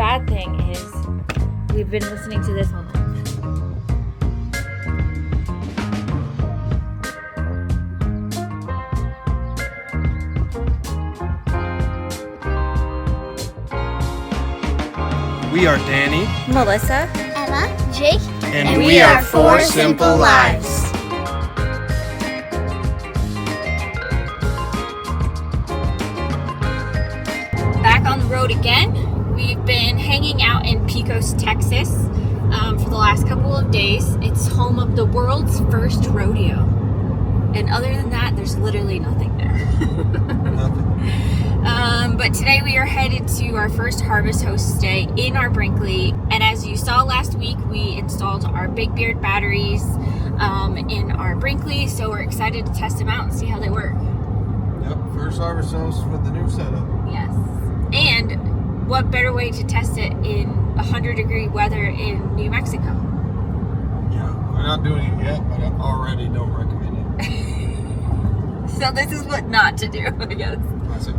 bad thing is we've been listening to this all night. We are Danny, Melissa, Emma, Jake, and we are 4 Simple Lives. Back on the road again. We've been hanging out in Pecos, Texas for the last couple of days. It's home of the world's first rodeo. And other than that, there's literally nothing there. But today we are headed to our first Harvest Host stay in our Brinkley. And as you saw last week, we installed our Big Beard batteries in our Brinkley. So we're excited to test them out and see how they work. Yep, first Harvest Host with the new setup. Yes. And what better way to test it in 100-degree weather in New Mexico? Yeah, we're not doing it yet, but I already don't recommend it. So this is what not to do, I guess. That's it.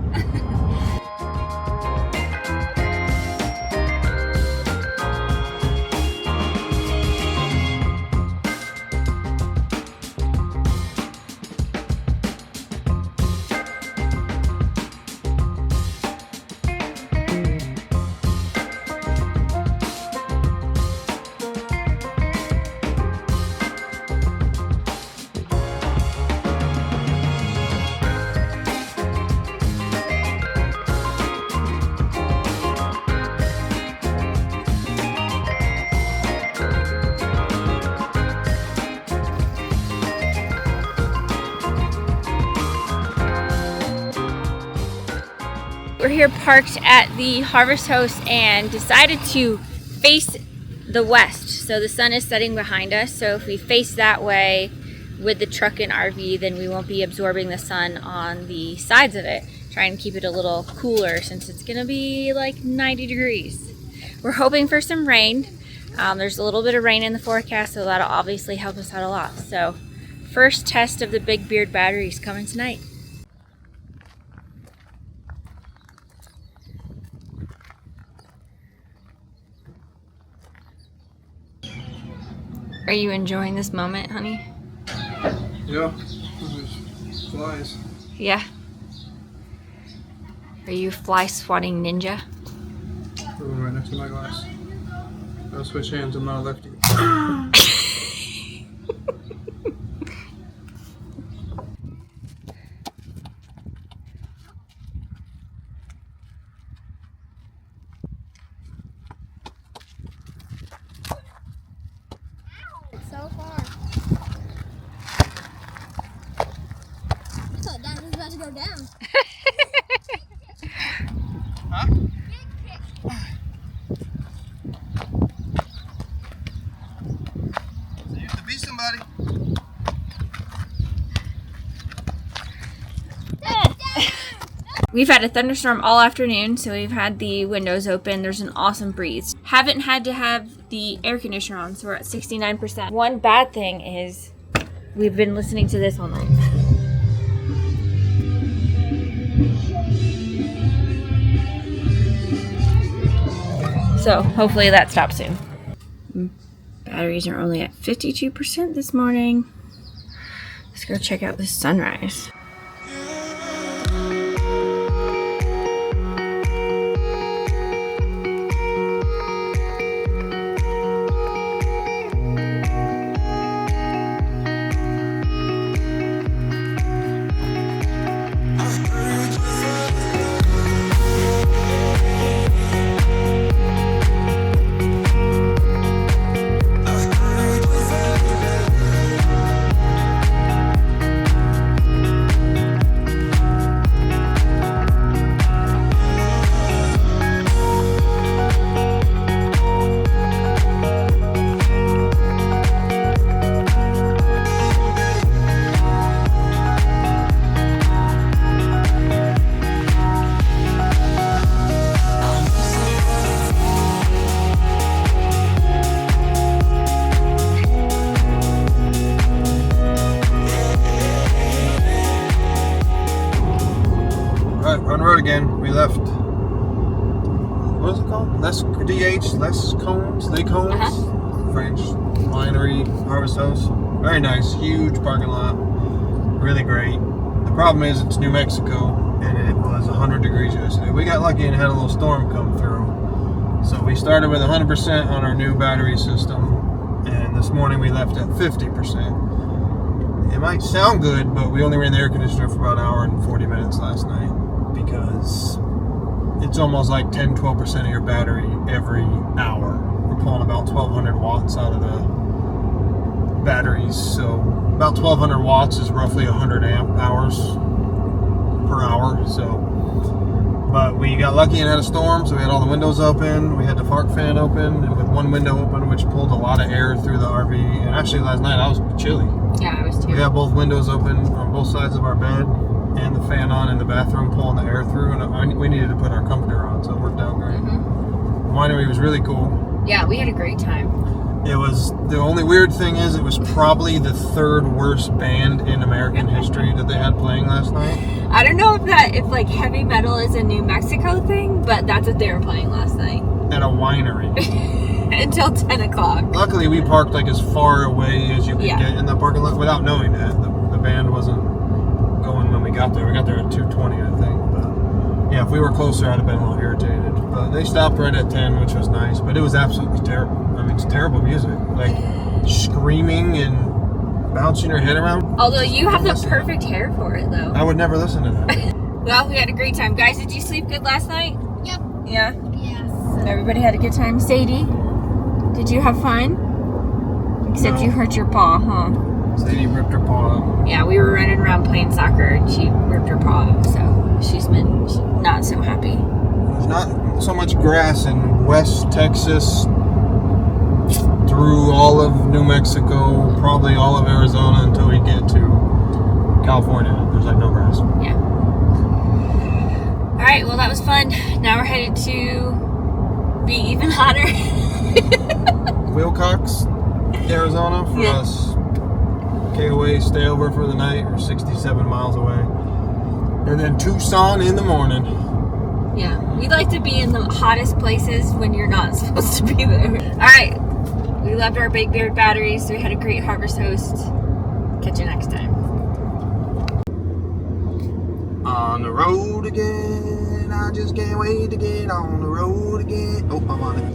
We're here parked at the Harvest Host and decided to face the west. So the sun is setting behind us. So if we face that way with the truck and RV, then we won't be absorbing the sun on the sides of it. Try and keep it a little cooler since it's gonna be like 90 degrees. We're hoping for some rain. There's a little bit of rain in the forecast, so that'll obviously help us out a lot. So first test of the Big Beard batteries coming tonight. Are you enjoying this moment, honey? Yeah, there's flies. Yeah. Are you fly swatting ninja? Put one right next to my glass. I'll switch hands, I'm not a lefty. so far. I thought that was about to go down. Huh? There used to be somebody. We've had a thunderstorm all afternoon, so we've had the windows open. There's an awesome breeze. Haven't had to have the air conditioner on, so we're at 69%. One bad thing is we've been listening to this all night. So hopefully that stops soon. Batteries are only at 52% this morning. Let's go check out this sunrise. Alright, we're on the road again. We left what is it called? Lescombes French winery, harvest house. Very nice, huge parking lot, really great. The problem is it's New Mexico, and it was 100 degrees yesterday. We got lucky and had a little storm come through. So we started with 100% on our new battery system, and this morning we left at 50%. It might sound good, but we only ran the air conditioner for about an hour and 40 minutes last night because it's almost like 10-12% of your battery every hour. We're pulling about 1,200 watts out of the batteries, so about 1,200 watts is roughly 100 amp hours per hour. So, but we got lucky and had a storm, so we had all the windows open. We had the fart fan open, and with one window open, which pulled a lot of air through the RV. And actually, last night I was chilly. Yeah, I was too. We had both windows open on both sides of our bed, and the fan on in the bathroom, pulling the air through. And we needed to put our comforter on, so it worked out great. The winery was really cool. Yeah, we had a great time. It was, the only weird thing is it was probably the third worst band in American history that they had playing last night. I don't know if like heavy metal is a New Mexico thing, but that's what they were playing last night. At a winery. Until 10 o'clock. Luckily we parked like as far away as you could get in the parking lot without knowing that. The band wasn't going when we got there. We got there at 2:20, I think. But yeah, if we were closer I'd have been a little irritated. But they stopped right at 10, which was nice, but it was absolutely terrible. I mean, it's terrible music. Like, screaming and bouncing your head around. Although you have the perfect hair for it, though. I would never listen to that. Well, we had a great time. Guys, did you sleep good last night? Yep. Yeah? Yes. Everybody had a good time. Sadie, did you have fun? Except No. you hurt your paw, huh? Sadie ripped her paw up. Yeah, we were running around playing soccer and she ripped her paw up, so she's been not so happy. There's not so much grass in West Texas, through all of New Mexico, probably all of Arizona until we get to California. There's like no grass. Yeah. Alright, well that was fun. Now we're headed to be even hotter. Wilcox, Arizona for us. KOA, stay over for the night. We're 67 miles away. And then Tucson in the morning. Yeah, we like to be in the hottest places when you're not supposed to be there. Alright, we loved our Big Beard batteries. We had a great harvest host. Catch you next time. On the road again, I just can't wait to get on the road again. Oh, I'm on it.